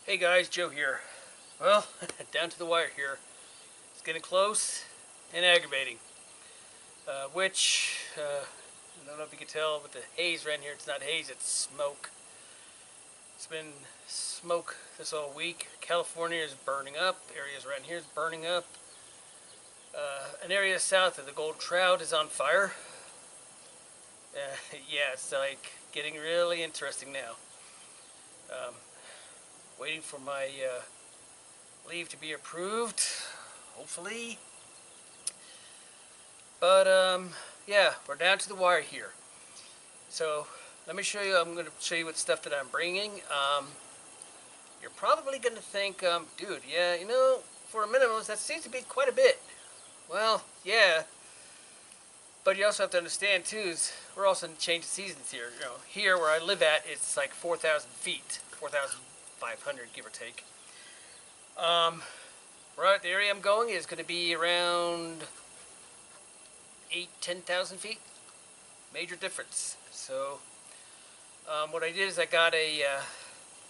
Hey guys, Joe here. Well, down to the wire here. It's getting close and aggravating. I don't know if you can tell with the haze around here, it's not haze, it's smoke. It's been smoke this whole week. California is burning up. Areas around here is burning up. An area south of the Gold Trout is on fire. Yeah, it's like getting really interesting now. Um, Waiting for my leave to be approved, hopefully. But yeah, we're down to the wire here. So let me show you. I'm going to show you what stuff that I'm bringing. You're probably going to think, dude, yeah, for a minimalist, that seems to be quite a bit. Well, yeah, but you also have to understand too is we're also in change of seasons here. Here where I live at, it's like 4,000 feet, 4,500 give or take. Right, the area I'm going is going to be around 10,000 feet. Major difference. So what I did is I got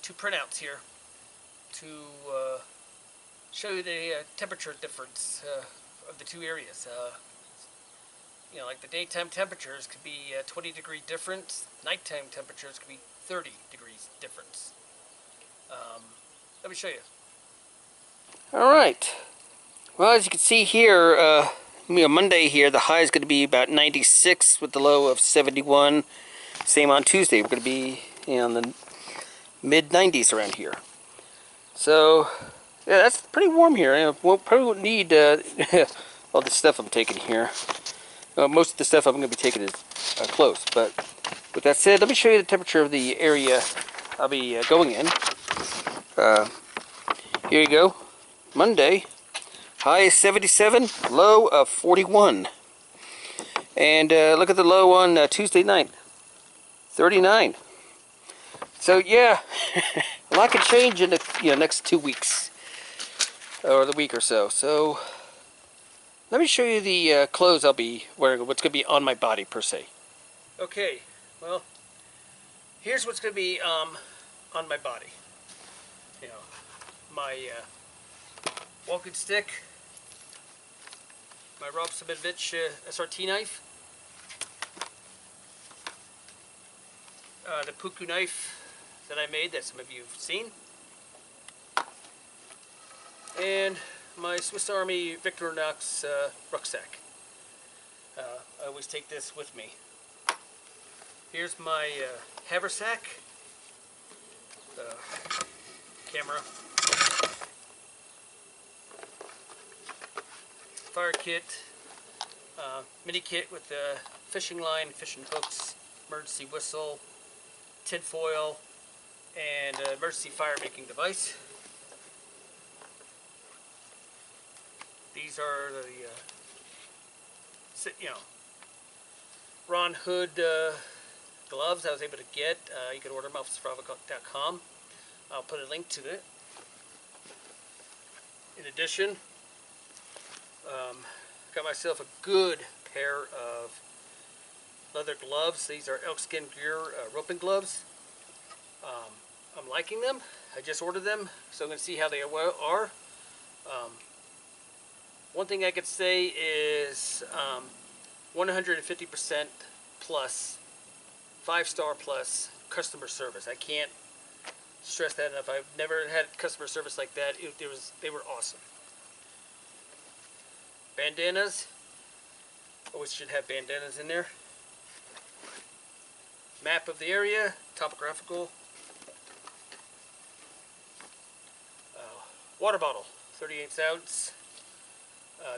two printouts here to show you the temperature difference of the two areas. Like the daytime temperatures could be 20-degree difference. Nighttime temperatures could be 30 degrees difference. Let me show you. All right. Well, as you can see here, Monday here, the high is going to be about 96 with the low of 71. Same on Tuesday. We're going to be in the mid-90s around here. So, yeah, that's pretty warm here. We'll probably need all the stuff I'm taking here. Most of the stuff I'm going to be taking is clothes. But with that said, let me show you the temperature of the area I'll be going in. Here you go. Monday. High is 77, low of 41. And look at the low on Tuesday night, 39. So yeah, a lot can change in the next 2 weeks, or the week or so. So let me show you the clothes I'll be wearing, what's going to be on my body per se. Okay, well, here's what's going to be on my body. My walking stick. My Rob Sabinovich SRT knife, the puku knife that I made that some of you have seen, and my Swiss Army Victorinox rucksack. I always take this with me. Here's my haversack, camera, fire kit, mini kit with the fishing line, fishing hooks, emergency whistle, tin foil, and emergency fire making device. These are the Ron Hood gloves I was able to get. You can order them off Strava.com. I'll put a link to it. In addition, got myself a good pair of leather gloves. These are Elkskin Gear roping gloves. I'm liking them. I just ordered them, so I'm going to see how they are. One thing I could say is 150% plus, 5-star plus customer service. I can't stress that enough. I've never had customer service like that. They were awesome. Bandanas. Always should have bandanas in there. Map of the area, topographical. Water bottle, 38 ounce,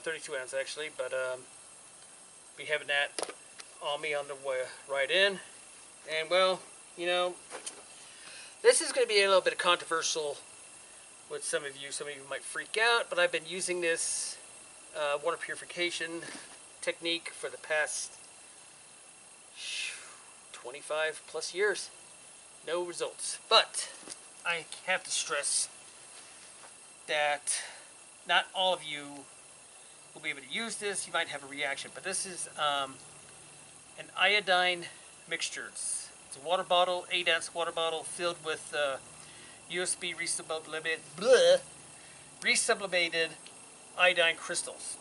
32 ounce actually, but be having that on me on the way right in. And well, this is going to be a little bit controversial with some of you. Some of you might freak out, but I've been using this water purification technique for the past 25 plus years. No results. But I have to stress that not all of you will be able to use this. You might have a reaction, but this is an iodine mixture. It's a water bottle, 8-ounce water bottle filled with USB resublimated iodine crystals.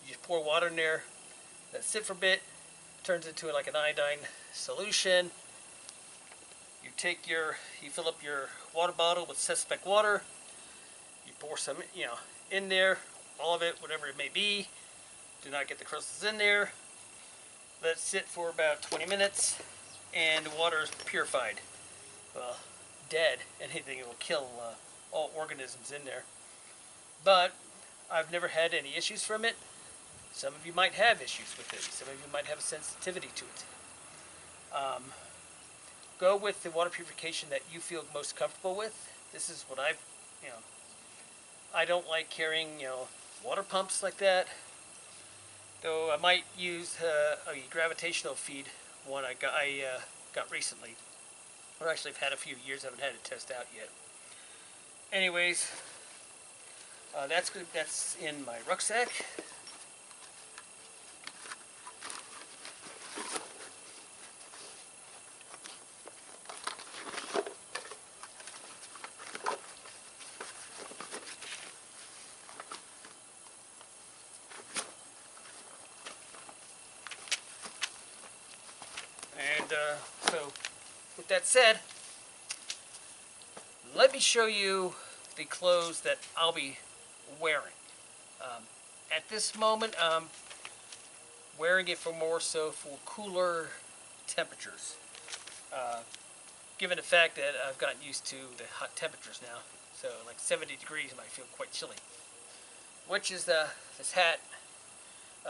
You just pour water in there, let it sit for a bit, turns into like an iodine solution. You fill up your water bottle with suspect water. You pour some, in there, all of it, whatever it may be. Do not get the crystals in there. Let it sit for about 20 minutes, and the water is purified. Well, dead. Anything that will kill all organisms in there. But I've never had any issues from it. Some of you might have issues with it. Some of you might have a sensitivity to it. Go with the water purification that you feel most comfortable with. This is what I don't like carrying, water pumps like that. Though I might use a gravitational feed one I got recently. Or actually, I've had a few years. I haven't had it test out yet. Anyways, that's in my rucksack. And so, with that said, let me show you the clothes that I'll be wearing. At this moment, I'm wearing it for cooler temperatures. Given the fact that I've gotten used to the hot temperatures now, so like 70 degrees might feel quite chilly. Which is this hat.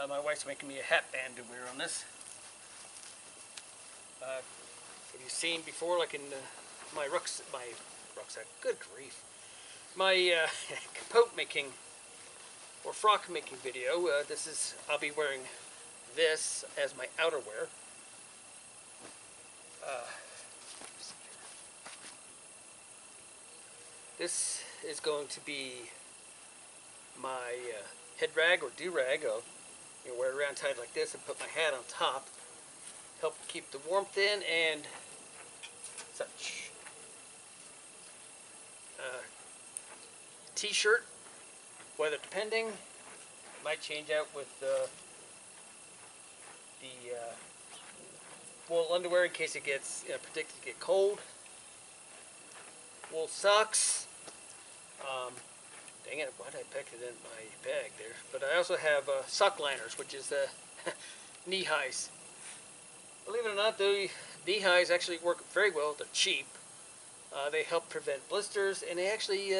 My wife's making me a hat band to wear on this. Have you seen before, like in my rucksack? Good grief! My capote making or frock making video. I'll be wearing this as my outerwear. This is going to be my head rag or do-rag. I'll wear it around tight like this and put my hat on top. Help keep the warmth in and such. T-shirt, weather depending, might change out with the wool underwear in case it gets predicted to get cold. Wool socks. Dang it, why did I pack it in my bag there? But I also have sock liners, which is knee highs. Believe it or not, the knee highs actually work very well. They're cheap. They help prevent blisters, and they actually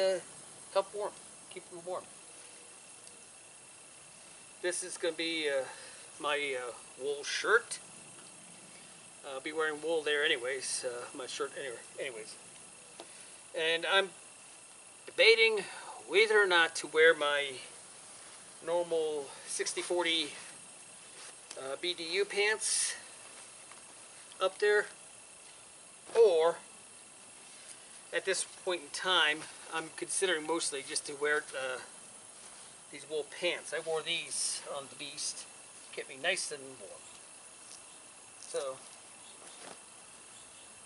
help keep you warm. This is going to be my wool shirt. I'll be wearing wool there anyways, my shirt anyways. And I'm debating whether or not to wear my normal 60-40 BDU pants up there, or at this point in time I'm considering mostly just to wear these wool pants. I wore these on the beast, kept me nice and warm. So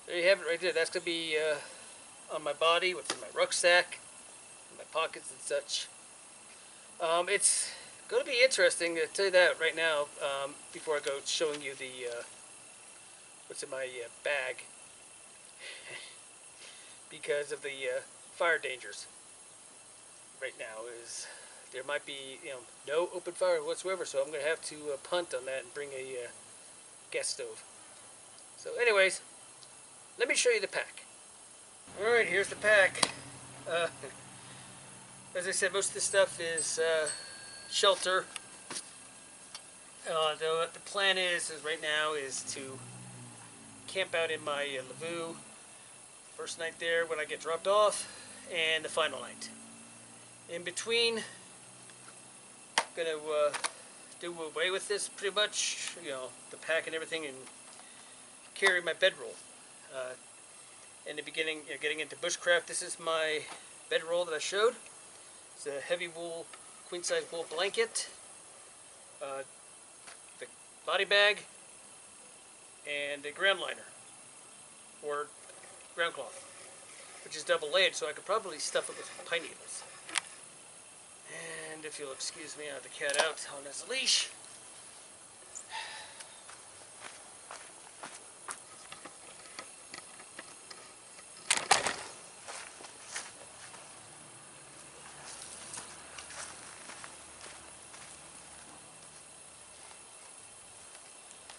there you have it right there. That's going to be on my body, within my rucksack, in my pockets and such. It's going to be interesting to tell you that right now, before I go showing you the what's in my bag, because of the fire dangers right now. There might be no open fire whatsoever, so I'm going to have to punt on that and bring a gas stove. So anyways, let me show you the pack. Alright, here's the pack. As I said, most of this stuff is shelter. The plan is right now is to camp out in my lavoo. First night there when I get dropped off, and the final night. In between, gonna do away with this pretty much, the pack and everything, and carry my bedroll. In the beginning, getting into bushcraft, this is my bedroll that I showed. It's a heavy wool, queen-size wool blanket, the body bag, and a ground liner, or ground cloth. which is double-layered, so I could probably stuff it with pine needles. And if you'll excuse me, I have the cat out on his leash.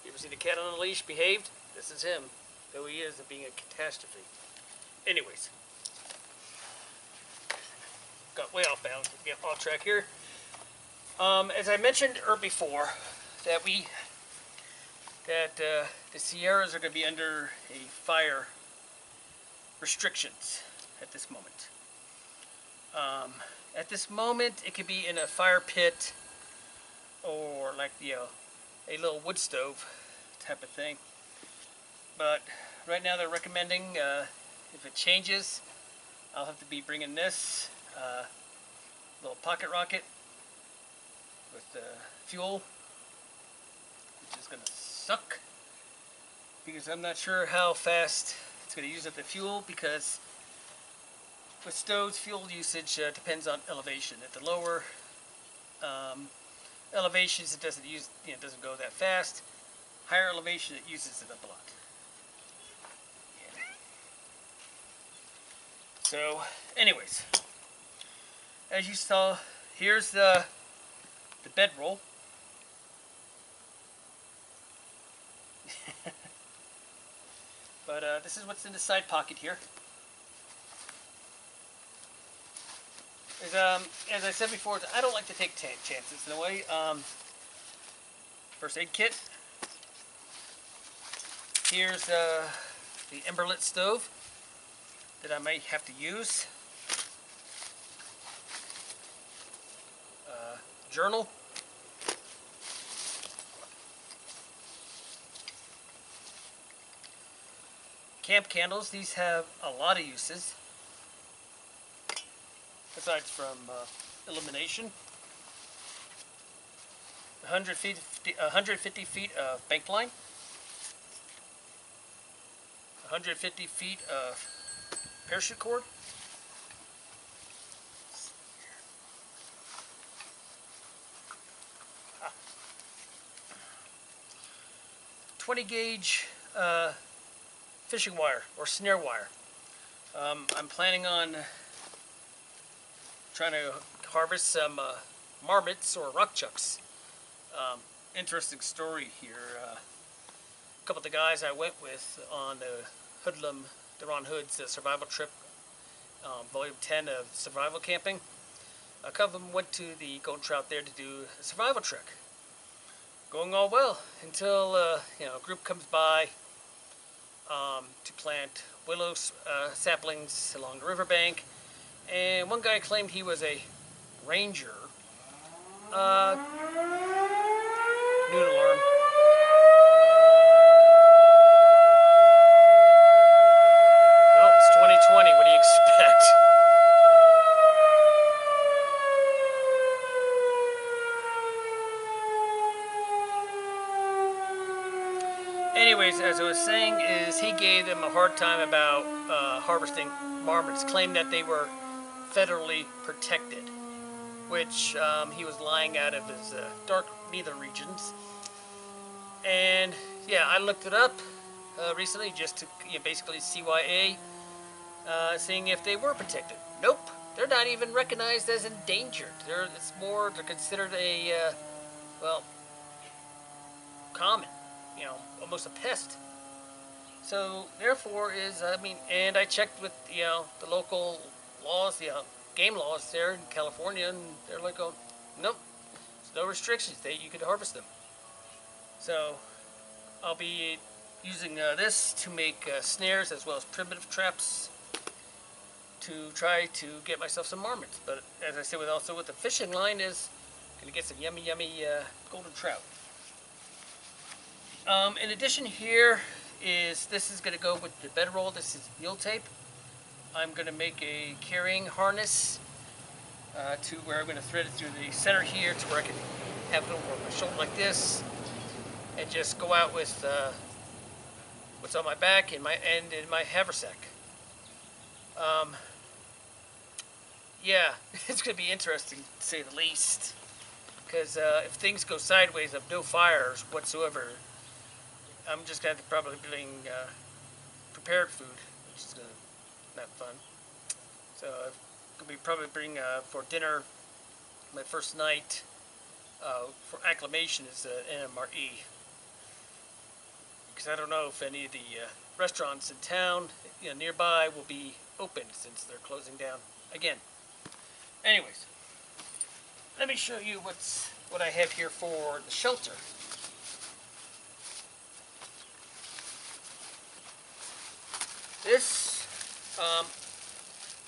You ever see the cat on a leash behaved? This is him, though he is being a catastrophe. Anyways, got way off bounds. Get off track here. As I mentioned before, that the Sierras are going to be under a fire restrictions at this moment. At this moment, it could be in a fire pit or like a little wood stove type of thing. But right now they're recommending if it changes, I'll have to be bringing this little pocket rocket with fuel, which is going to suck because I'm not sure how fast it's going to use up the fuel, because with stoves, fuel usage depends on elevation. At the lower elevations, it doesn't use, doesn't go that fast. Higher elevation, it uses it up a lot. Yeah. So, anyways, as you saw, here's the bedroll. But this is what's in the side pocket here. As I said before, I don't like to take chances in a way. First aid kit. Here's the emberlit stove that I might have to use. Journal. Camp candles. These have a lot of uses, besides from illumination. 150 feet of bank line. 150 feet of parachute cord. 20 gauge fishing wire or snare wire. I'm planning on trying to harvest some marmots or rock chucks. Interesting story here. A couple of the guys I went with on the Hoodlum, the Ron Hood's survival trip, volume 10 of survival camping. A couple of them went to the Golden Trout there to do a survival trek. Going all well until a group comes by to plant willow saplings along the riverbank, and one guy claimed he was a ranger. Noon alarm. Oh, it's 2020. What do you expect? Anyways, as I was saying, is he gave them a hard time about harvesting marmots, claimed that they were federally protected, which he was lying out of his dark nether regions. And yeah, I looked it up recently just to basically CYA, seeing if they were protected. Nope, they're not even recognized as endangered. They're considered a well, common. Almost a pest. So therefore and I checked with the local laws, game laws there in California, and they're like, oh, nope, there's no restrictions. You could harvest them. So I'll be using this to make snares as well as primitive traps to try to get myself some marmots. But as I said, with the fishing line, is gonna get some yummy golden trout. In addition, here this is going to go with the bedroll. This is mule tape. I'm going to make a carrying harness to where I'm going to thread it through the center here to where I can have it over my shoulder like this, and just go out with what's on my back and in my haversack. Um, yeah, it's going to be interesting to say the least. Because if things go sideways of no fires whatsoever, I'm just going to probably bring prepared food, which is not fun. So I'm going to be probably bring for dinner my first night for acclimation is NMRE. Because I don't know if any of the restaurants in town, nearby, will be open since they're closing down again. Anyways, let me show you what I have here for the shelter. This,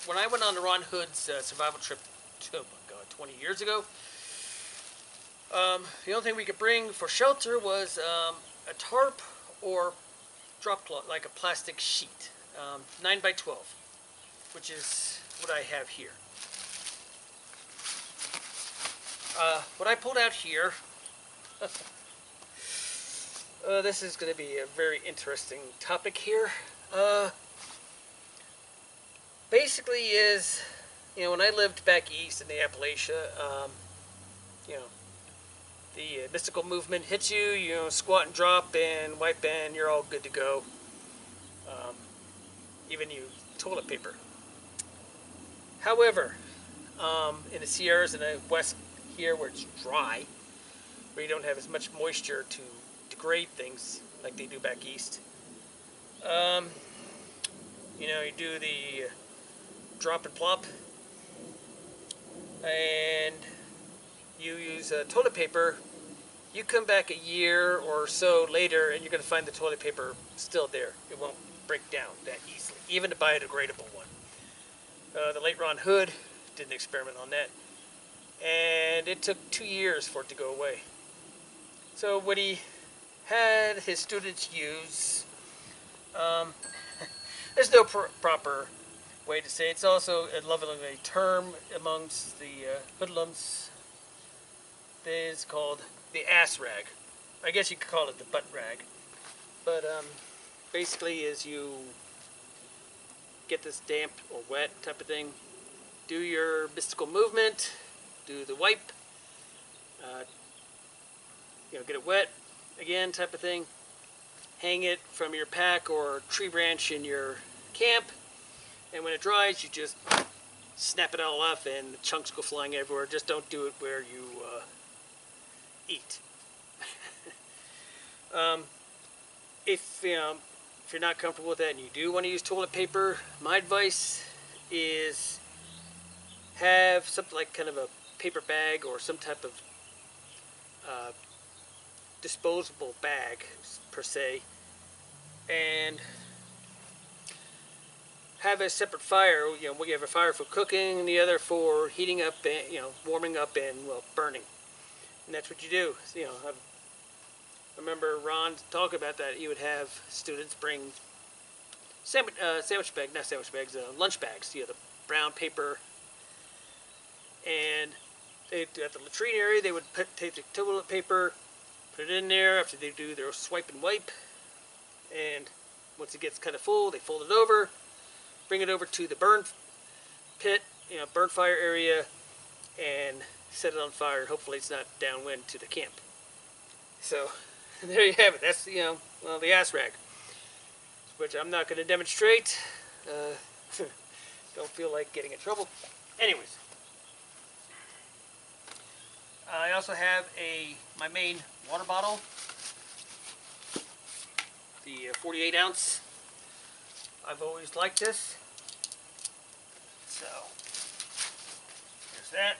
when I went on to Ron Hood's survival trip, oh my God, 20 years ago, the only thing we could bring for shelter was a tarp or drop cloth, like a plastic sheet, 9 by 12, which is what I have here. What I pulled out here, this is going to be a very interesting topic here. Basically is, when I lived back east in the Appalachia, the mystical movement hits you, squat and drop and wipe and you're all good to go. Even use toilet paper. However, in the Sierras and the west here where it's dry, where you don't have as much moisture to degrade things like they do back east, you do the drop and plop, and you use toilet paper. You come back a year or so later, and you're going to find the toilet paper still there. It won't break down that easily, even a biodegradable one. The late Ron Hood did an experiment on that, and it took 2 years for it to go away. So what he had his students use, there's no proper way to say it. It's also a lovely term amongst the hoodlums. It's called the ass rag. I guess you could call it the butt rag. But basically is you get this damp or wet type of thing, do your mystical movement, do the wipe, get it wet again type of thing, hang it from your pack or tree branch in your camp, and when it dries you just snap it all off and the chunks go flying everywhere. Just don't do it where you eat. If you're not comfortable with that and you do want to use toilet paper, my advice is have something like kind of a paper bag or some type of disposable bag per se, and have a separate fire. We have a fire for cooking and the other for heating up and warming up and burning. And that's what you do. I remember Ron talking about that. He would have students bring lunch bags, the brown paper, and at the latrine area they would take the toilet paper, put it in there after they do their swipe and wipe, and once it gets kind of full, they fold it over, bring it over to the burn pit, burn fire area, and set it on fire. Hopefully it's not downwind to the camp. So there you have it. That's the ass rag, which I'm not going to demonstrate. Don't feel like getting in trouble. Anyways, I also have my main water bottle, the 48 ounce. I've always liked this. So there's that.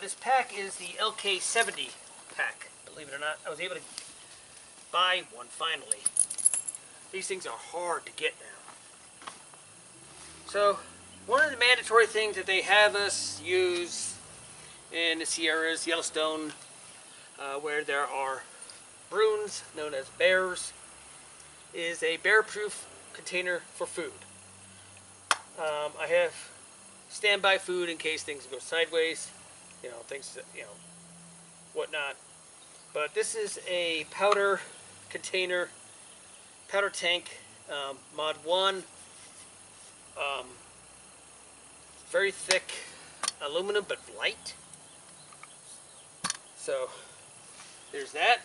This pack is the LK70 pack. Believe it or not, I was able to buy one finally. These things are hard to get now. So one of the mandatory things that they have us use in the Sierras, Yellowstone, where there are bruins known as bears, is a bear-proof container for food. I have standby food in case things go sideways, things that, whatnot. But this is a powder container powder tank, mod 1. Very thick aluminum, but light. So there's that.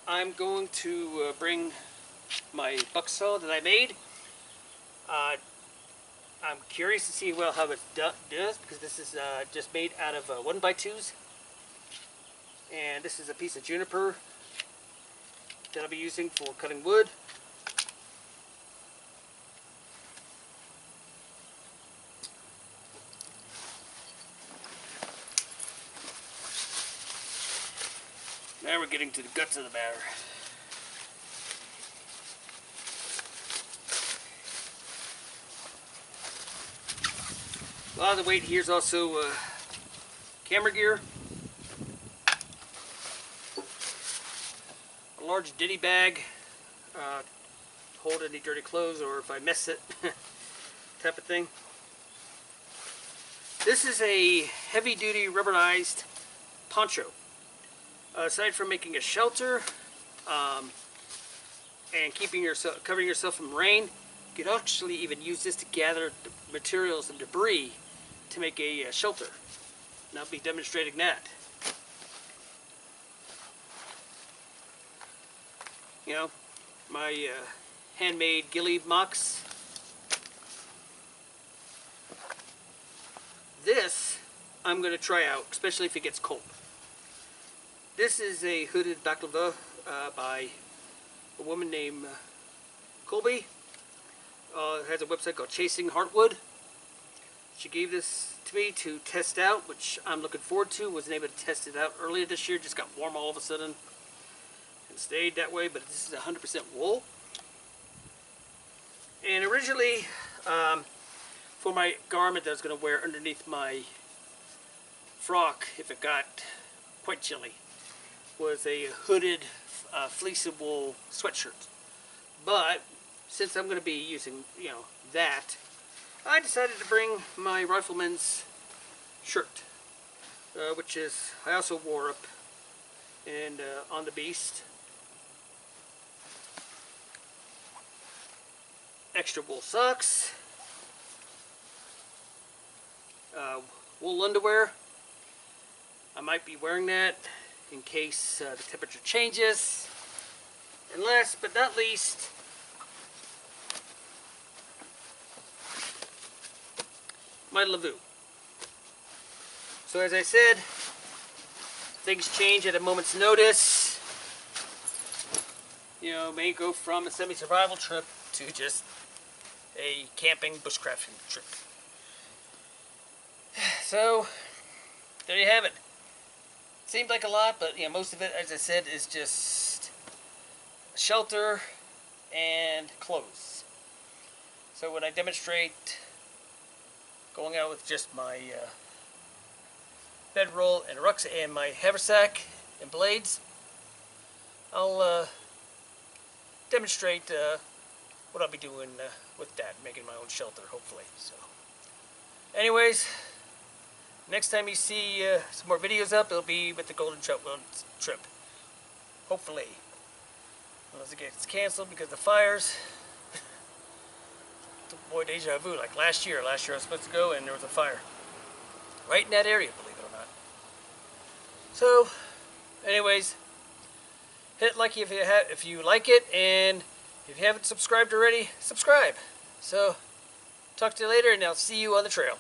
I'm going to bring my buck saw that I made. I'm curious to see how it does, because this is just made out of 1x2s. And this is a piece of juniper that I'll be using for cutting wood. Now we're getting to the guts of the matter. A lot of the weight here is also camera gear. A large ditty bag to hold any dirty clothes, or if I mess it, type of thing. This is a heavy-duty rubberized poncho. Aside from making a shelter and covering yourself from rain, you could actually even use this to gather materials and debris to make a shelter. And I'll be demonstrating that. You know, my handmade ghillie mocks. This I'm going to try out, especially if it gets cold. This is a hooded baklava by a woman named Colby. It has a website called Chasing Heartwood. She gave this to me to test out, which I'm looking forward to. Wasn't able to test it out earlier this year. Just got warm all of a sudden and stayed that way. But this is 100% wool. And originally, for my garment that I was going to wear underneath my frock, if it got quite chilly, was a hooded fleeceable sweatshirt. But since I'm going to be using, that, I decided to bring my rifleman's shirt, which is I also wore up and on the beast. Extra wool socks, wool underwear. I might be wearing that in case the temperature changes. And last but not least, my lavoo. So as I said, things change at a moment's notice. May go from a semi-survival trip to just a camping bushcrafting trip. So there you have it. Seemed like a lot, but most of it, as I said, is just shelter and clothes. So when I demonstrate going out with just my bedroll and rucksack and my haversack and blades, I'll demonstrate what I'll be doing with that, making my own shelter, hopefully. So, anyways, next time you see some more videos up, it'll be with the Golden Trout trip. Hopefully. Unless it gets canceled because of the fires. Boy, deja vu, like last year. Last year I was supposed to go and there was a fire. Right in that area, believe it or not. So, anyways, hit like if you like it, and if you haven't subscribed already, subscribe. So, talk to you later, and I'll see you on the trail.